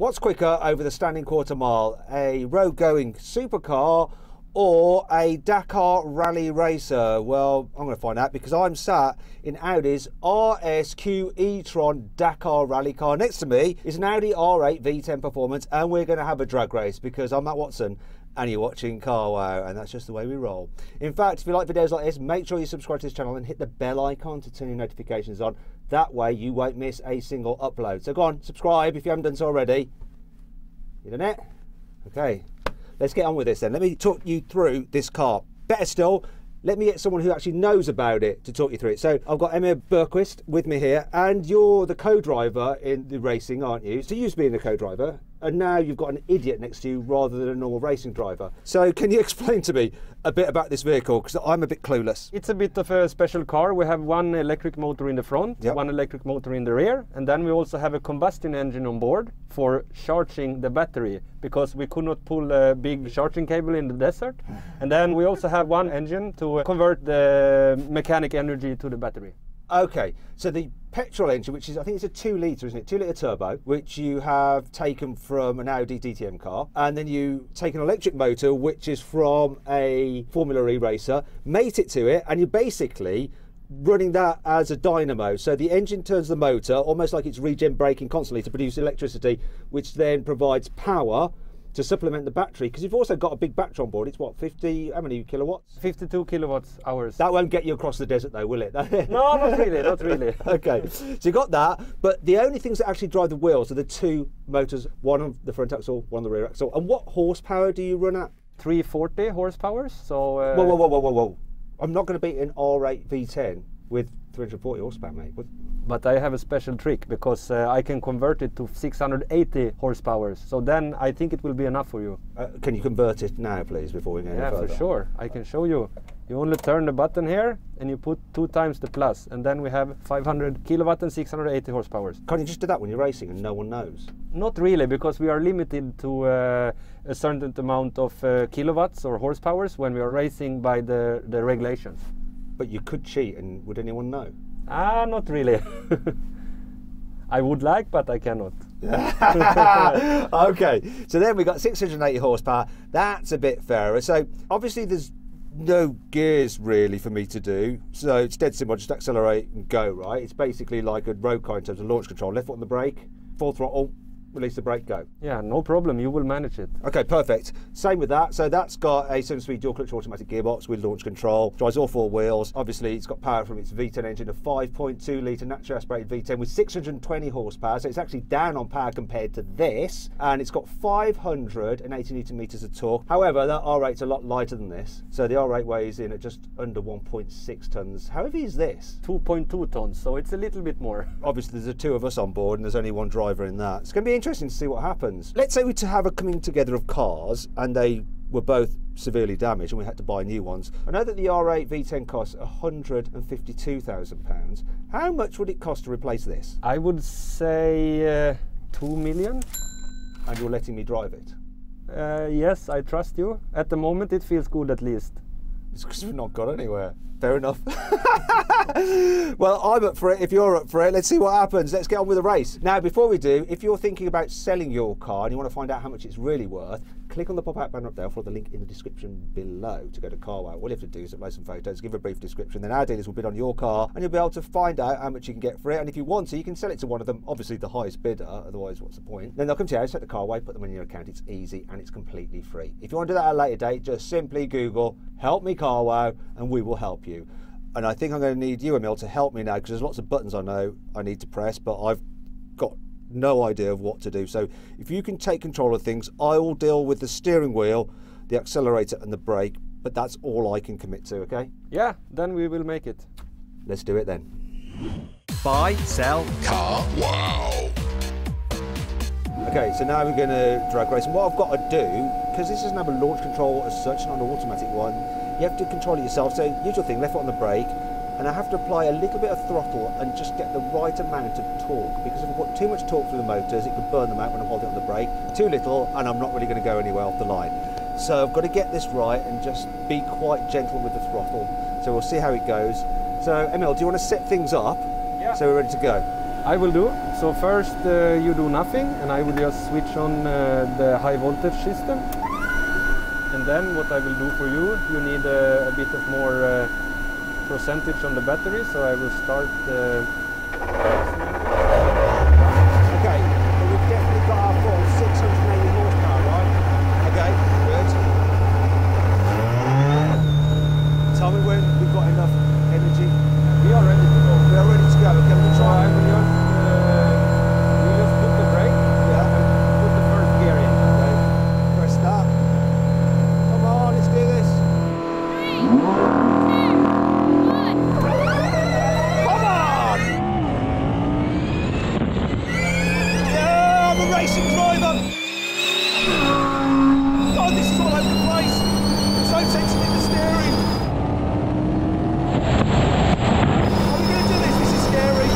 What's quicker over the standing quarter mile, a road-going supercar or a Dakar rally racer? Well, I'm going to find out because I'm sat in Audi's RSQ e-tron Dakar rally car. Next to me is an Audi R8 V10 Performance, and we're going to have a drag race because I'm Matt Watson and you're watching Carwow, and that's just the way we roll. In fact, if you like videos like this, make sure you subscribe to this channel and hit the bell icon to turn your notifications on. That way you won't miss a single upload. So go on, subscribe if you haven't done so already. You done it? Okay, let's get on with this then. Let me talk you through this car. Better still, let me get someone who actually knows about it to talk you through it. So I've got Emma Berquist with me here, and you're the co-driver in the racing, aren't you? So you used to be the co-driver, and now you've got an idiot next to you rather than a normal racing driver. So can you explain to me a bit about this vehicle, because I'm a bit clueless? It's a bit of a special car. We have one electric motor in the front, yep, one electric motor in the rear, and then we also have a combustion engine on board for charging the battery, because we could not pull a big charging cable in the desert. And then we also have one engine to convert the mechanic energy to the battery. Okay, so the petrol engine, which is, I think it's a 2 litre, isn't it? 2 litre turbo, which you have taken from an Audi DTM car, and then you take an electric motor, which is from a Formula E racer, mate it to it, and you're basically running that as a dynamo. So the engine turns the motor, almost like it's regen braking constantly to produce electricity, which then provides power to supplement the battery, because you've also got a big battery on board. It's what, 50, how many kilowatts? 52 kilowatt hours. That won't get you across the desert though, will it? No, not really, not really. Okay, so you got that, but the only things that actually drive the wheels are the 2 motors, one on the front axle, one on the rear axle. And what horsepower do you run at? 340 horsepower, so... Whoa. I'm not going to beat an R8 V10 with 340 horsepower, mate. But I have a special trick, because I can convert it to 680 horsepower. So then I think it will be enough for you. Can you convert it now, please, before we go any further? Yeah, for sure. I can show you. You only turn the button here and you put 2 times the plus, and then we have 500 kilowatt and 680 horsepower. Can't you just do that when you're racing and no one knows? Not really, because we are limited to a certain amount of kilowatts or horsepower when we are racing by the regulations. But you could cheat, and would anyone know? Not really. I would like, but I cannot. Okay, so then we got 680 horsepower. That's a bit fairer. So obviously there's no gears really for me to do, so it's dead simple. I just accelerate and go, right? It's basically like a road car in terms of launch control. Left foot on the brake, full throttle, release the brake, go. Yeah, no problem, you will manage it. Okay, perfect. Same with that. So that's got a 7-speed dual clutch automatic gearbox with launch control. Drives all 4 wheels. Obviously, it's got power from its V10 engine, a 5.2 litre naturally aspirated V10 with 620 horsepower. So it's actually down on power compared to this. And it's got 580 newton meters of torque. However, that R8's a lot lighter than this. So the R8 weighs in at just under 1.6 tons. How heavy is this? 2.2 tons, so it's a little bit more. Obviously, there's 2 of us on board and there's only 1 driver in that. It's going to be interesting to see what happens. Let's say we to have a coming together of cars and they were both severely damaged and we had to buy new ones. I know that the R8 V10 costs £152,000. How much would it cost to replace this? I would say 2 million. And you're letting me drive it? Yes, I trust you. At the moment it feels good, at least. It's because we've not got anywhere. Fair enough. Well, I'm up for it. If you're up for it, let's see what happens. Let's get on with the race. Now, before we do, if you're thinking about selling your car and you want to find out how much it's really worth, click on the pop-out banner up there, follow the link in the description below to go to Carwow. All you have to do is upload some photos, give a brief description, then our dealers will bid on your car and you'll be able to find out how much you can get for it. And if you want to, you can sell it to one of them, obviously the highest bidder, otherwise what's the point? Then they'll come to your house, take the car away, put them in your account. It's easy and it's completely free. If you want to do that at a later date, just simply Google "Help Me Carwow" and we will help you. And I think I'm going to need you, Emil, to help me now, because there's lots of buttons I know I need to press, but I've got no idea of what to do. So if you can take control of things, I will deal with the steering wheel, the accelerator and the brake, but that's all I can commit to, okay? Yeah, then we will make it. Let's do it then. Buy, sell, car, wow. Okay, so now we're going to drag race, and what I've got to do, because this doesn't have a launch control as such, not an automatic one, you have to control it yourself. So usual thing, left foot on the brake, and I have to apply a little bit of throttle and just get the right amount of torque, because if I put too much torque through the motors, it could burn them out when I'm holding on the brake. Too little, and I'm not really going to go anywhere off the line. So I've got to get this right and just be quite gentle with the throttle. So we'll see how it goes. So Emil, do you want to set things up? Yeah. So we're ready to go? I will do. So first you do nothing, and I will just switch on the high voltage system. And then what I will do for you, you need a bit of more percentage on the battery, so I will start. Okay, but we've definitely got our full 680 horsepower, right? Okay, good. Tell me when we've got enough energy. We are ready to go. We are ready to go. Okay, we'll So try. I will just put the brake, Yeah. and put the first gear in. Okay, press that. Come on, let's do this. Come on! Yeah, I'm a racing driver. God, this is all over the place. It's so sensitive in the steering. How are we going to do this? This is scary.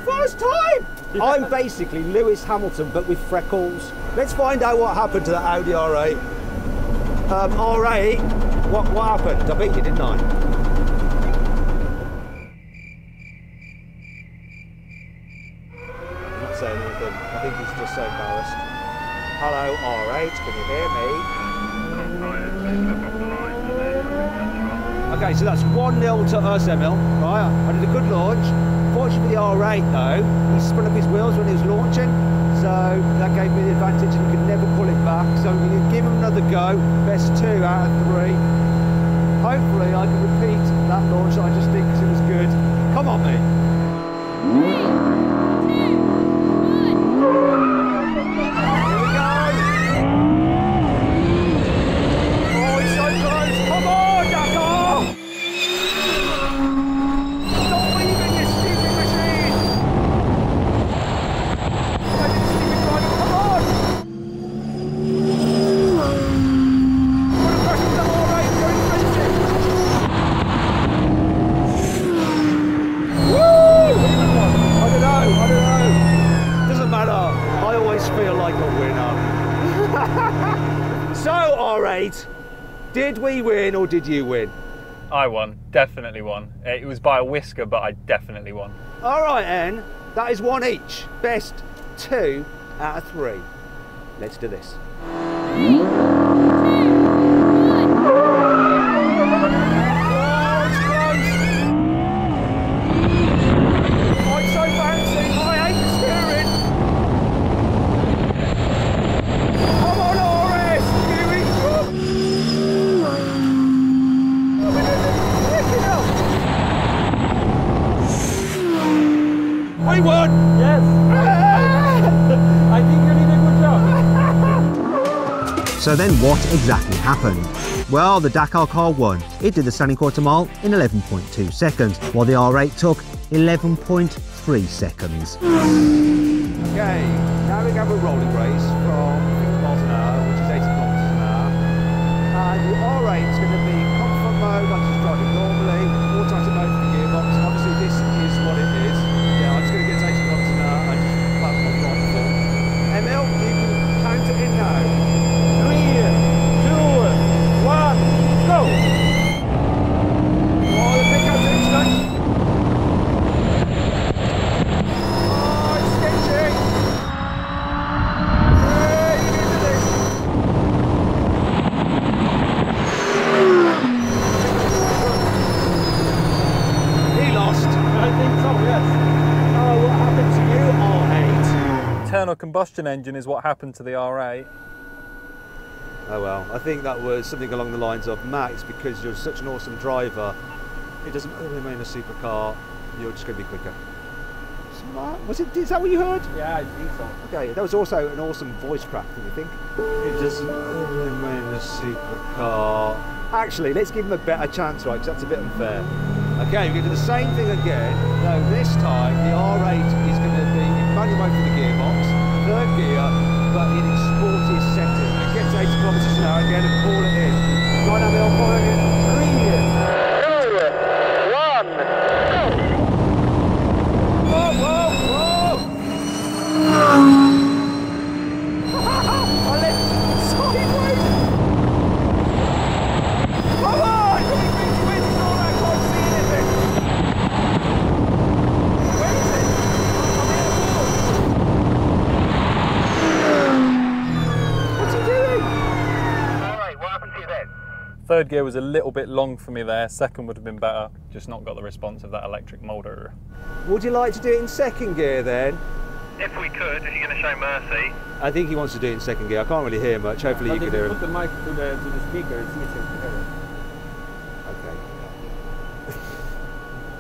First time! I'm basically Lewis Hamilton, but with freckles. Let's find out what happened to the Audi R8. R8, what happened? I beat you, didn't I? I'm not saying anything. I think he's just so embarrassed. Hello, R8, can you hear me? Okay, so that's 1-0 to us, Emil. Right, I did a good launch. Fortunately for the R8 though, he spun up his wheels when he was launching, so that gave me the advantage and he could never pull it back. So we're going to give him another go, best 2 out of 3. Hopefully I can repeat that launch that I just did because it was good. Come on, mate. Here we go. Oh, it's so close. Come on, Dakar. Stop leaving, you stupid machine. I didn't see you driving. Come on. What a question to R8. Go and finish it. Woo! I don't know. Doesn't matter. I always feel like a winner. So, R8, did we win or did you win? I won, definitely won. It was by a whisker, but I definitely won. All right, N, that is 1 each. Best 2 out of 3. Let's do this. We won! Yes! I think you did a good job. So then what exactly happened? Well, the Dakar car won. It did the standing quarter mile in 11.2 seconds, while the R8 took 11.3 seconds. Okay, now we have a rolling race from 50 miles an hour, which is 80 kilometers an hour. And the R8 is going to be comfort mode, like it's driving normally, automatic mode for the gearbox. Obviously this is what it is. Yeah, I'm just going to get to 80 kilometers an hour and just plug my rifle. Emil, you can count it in now. 3, 2, 1, go! Oh, the big out instant. Oh, it's sketchy. Hey, you can do this. He lost. I think so, yes. Oh, what happened to you, R8? Internal combustion engine is what happened to the R8. Oh well, I think that was something along the lines of, Max, because you're such an awesome driver, it doesn't matter if you're in a supercar, you're just going to be quicker. Smart. Is that what you heard? Yeah, I think so. Okay, that was also an awesome voice crack, don't you think? It doesn't matter if you're in a supercar. Actually, let's give him a better chance, right, because that's a bit unfair. Okay, we're going to do the same thing again, though this time the R8 is going to be in manual mode for the gearbox, 3rd gear, but in its sportiest setting. It gets 80 kilometers an hour again and call it in. Right now, we'll call it in. 3, 2, 1, go! Whoa, whoa, whoa! Third gear was a little bit long for me there. Second would have been better. Just not got the response of that electric motor. Would you like to do it in second gear then? If we could, if you're going to show mercy. I think he wants to do it in second gear. I can't really hear much. Hopefully you can hear him. Put the mic to the speaker, it's easier to hear it. Okay.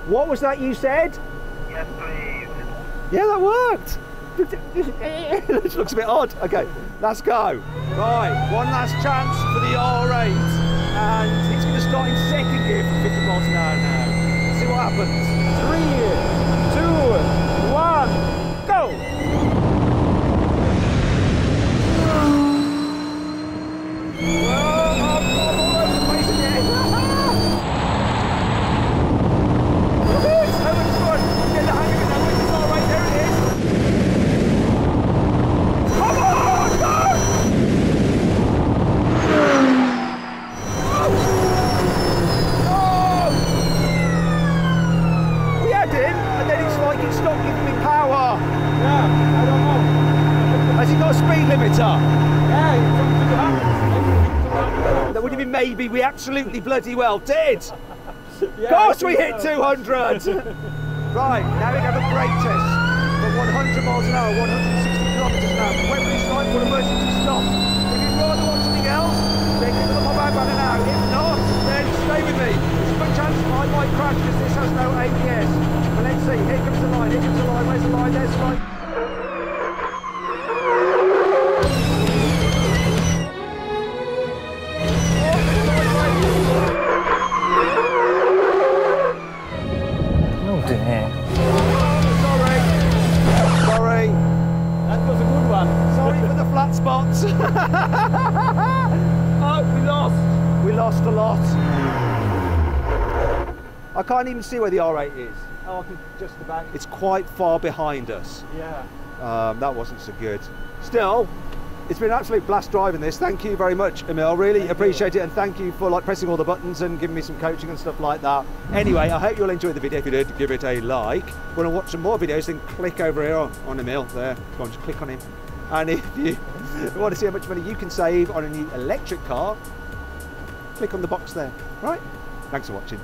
What was that you said? Yes, please. Yeah, that worked. This looks a bit odd. Okay, let's go. Right, one last chance for the R8, and it's going to start in second gear for 50 miles an hour now. Let's see what happens. 3, 2, 1, go! Well, I'm all over the place again. Look at it, so much fun. Get the hang of it now. Where's the R8? There it is. Come on, go! We had him, and then it's like it stopped giving me power. Yeah, I don't know. Has he got a speed limiter? Yeah, it's up to the 100. That would have been maybe. We absolutely bloody well did. Yeah, Of course we hit 200. Right, now we have a brake test for 100 miles an hour, 160 kilometres an hour. When we start for emergency stop. If you'd rather watch something else, then give it a back banner now. If not, then stay with me. There's a good chance I might crash because this has no ABS. But let's see, here comes the line, here comes the line, where's the line, there's the line. Oh dear. Sorry. That was a good one. Sorry for the flat spots. Oh, we lost. We lost a lot. I can't even see where the R8 is. Oh, I can just about. It's quite far behind us. Yeah. That wasn't so good. Still, it's been an absolute blast driving this. Thank you very much, Emil. Really appreciate it, and thank you for like pressing all the buttons and giving me some coaching and stuff like that. Anyway, I hope you'll enjoy the video. If you did, give it a like. Want to watch some more videos, then click over here on Emil. There, go on, just click on him. And if you want to see how much money you can save on a new electric car, click on the box there. Right? Thanks for watching.